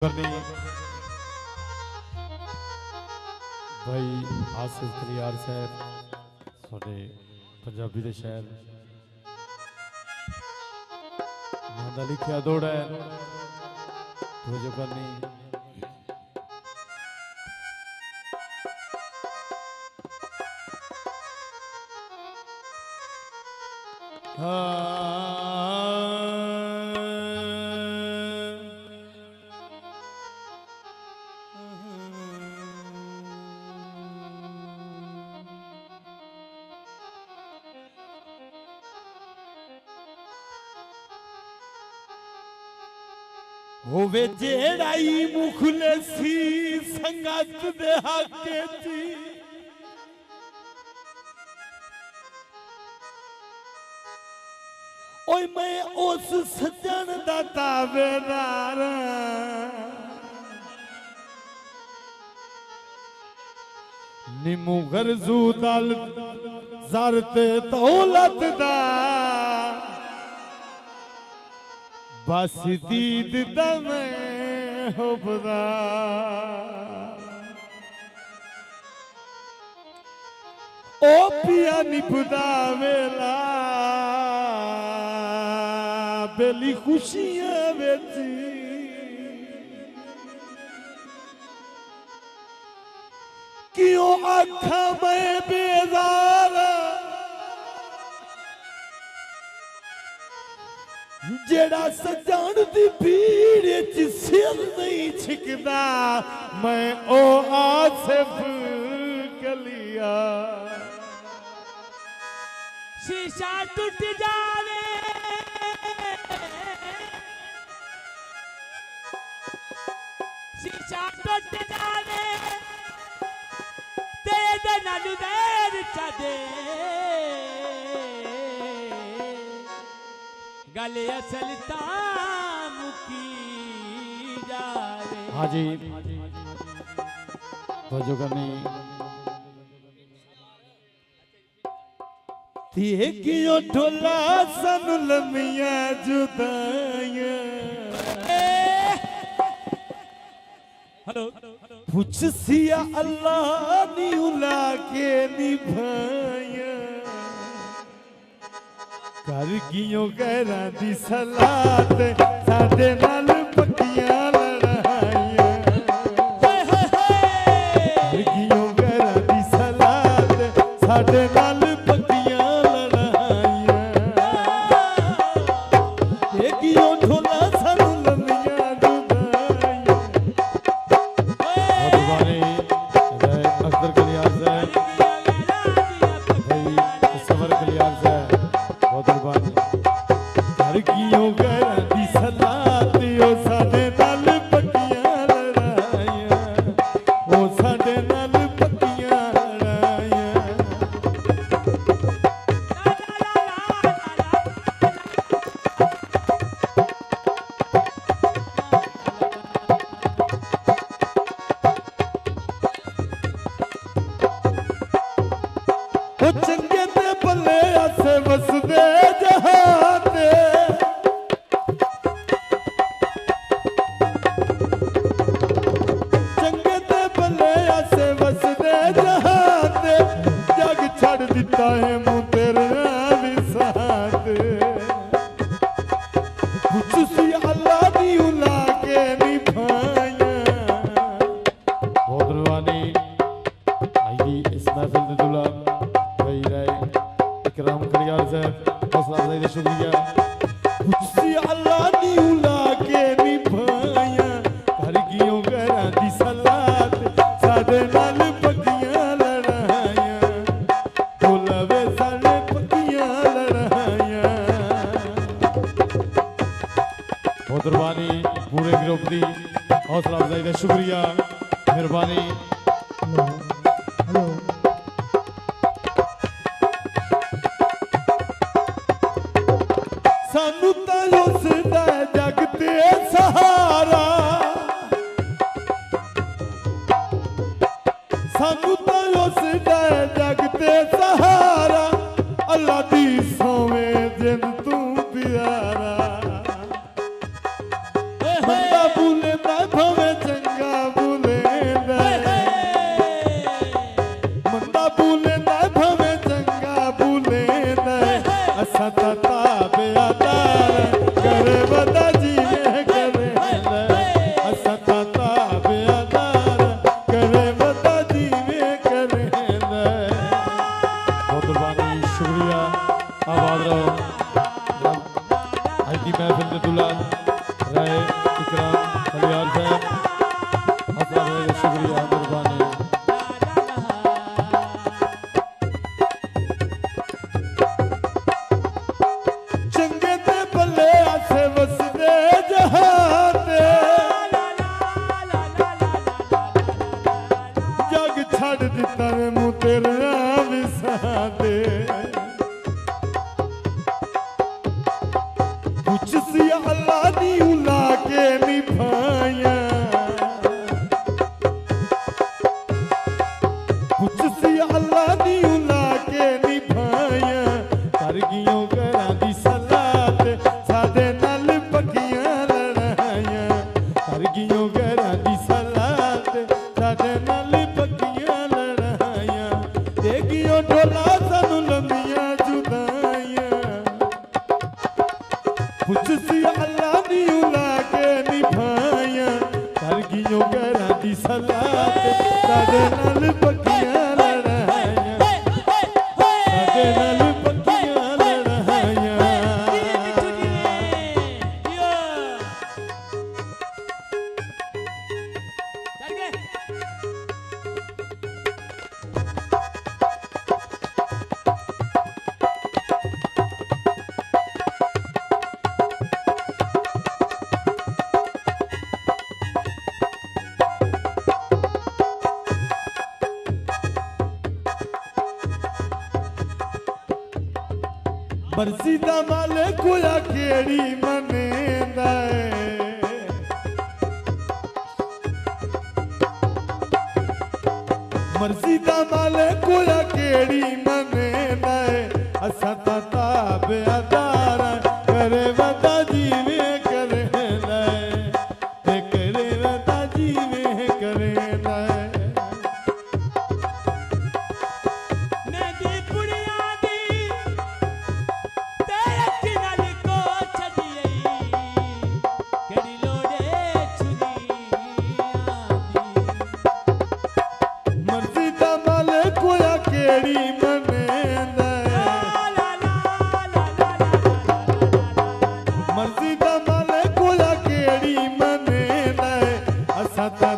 करनी भाई आसिफ खलियार साहब साडे पंजाबी दे शहर नां दा लिखिया दौड़ा है तवज्जो करनी होवे जेड़ाई मुखलसी संगत दे हके ची ओए मैं उस सज्जन दा ताबेदार निमू गरजू दल ज़रते दौलत दा बस दीद दमे हुबदा ओ पिया निभदा वेला बेली खुशियां विच क्यों आखा मैं बेजार जेड़ा सजान दी भीड़ च सिर नहीं छिकदा मैं ओ आसिफ कलिया शीशा टूट जावे शीशा टूट जावे तेरे नालू देर चदे गले असल मुकी जावे। हाँ जी तवज्जो करनी तिए कियो ढोला सन लमिया जुदाइया हेलो पूछ सिया अल्लाह नी उला के निभाया कर गियो गैरां दी सलात साडे नाल पक्कियां लड़ाइयां कर गियो गैरां दी सलात साडे नाल पक्कियां लड़ाइयां ए गियो ढोला सन लमिया जुदाइयां मधुबानी अख्तर खलियार साहब भाई सवर खलियार साहब चंगे ते भले आसे वसदे जहां ते चंगे ते भले आसे वसदे जहां ते जग छड़ दिता है मुंह तेरे विसात कुछ सी अल्लाह दी उला के निभाया बहुत रुहानी आई इस महफिल दे दुला इकराम खलियार साहब हौसला अफजाई दे शुक्रिया खुशी अल्लाह दी उला के निभाया कर गियो गैरां दी सलात साडे नाल पक्कियां लड़ाइयां बोलवे साडे पक्कियां लड़ाइयां बहुत कुर्बानी पूरे ग्रुप दी हौसला अफजाई दे शुक्रिया मेहरबानी सानू तां उसदा जग ते सहारा सानू तां उसदा जग ते सहारा अल्लाह दी सोवे जिन तू प्यारा बंदा भूले मैं करगियों घरां दी सलात साडे नाल पक्कियां लड़ाइयां देगियों ढोला सानू लंबियां जुदाइयां पुछसी अल्लाह दी उला के निभाइयां करगियों घरां दी सलात साडे नाल पक्कियां लड़ाइयां साडे नाल पक्कियां लड़ाइयां मर्जी दा मालिक कोया केड़ी मनेंदा है मर्जी दा मालिक कोया केड़ी मनेंदा है असां तां ताबेदार करे वदा जीवे करेंदा है ते करे वदा जीवे करेंदा है केड़ी मनेंदा मर्जी दा मालिक कोया केड़ी मनेंदा असां तां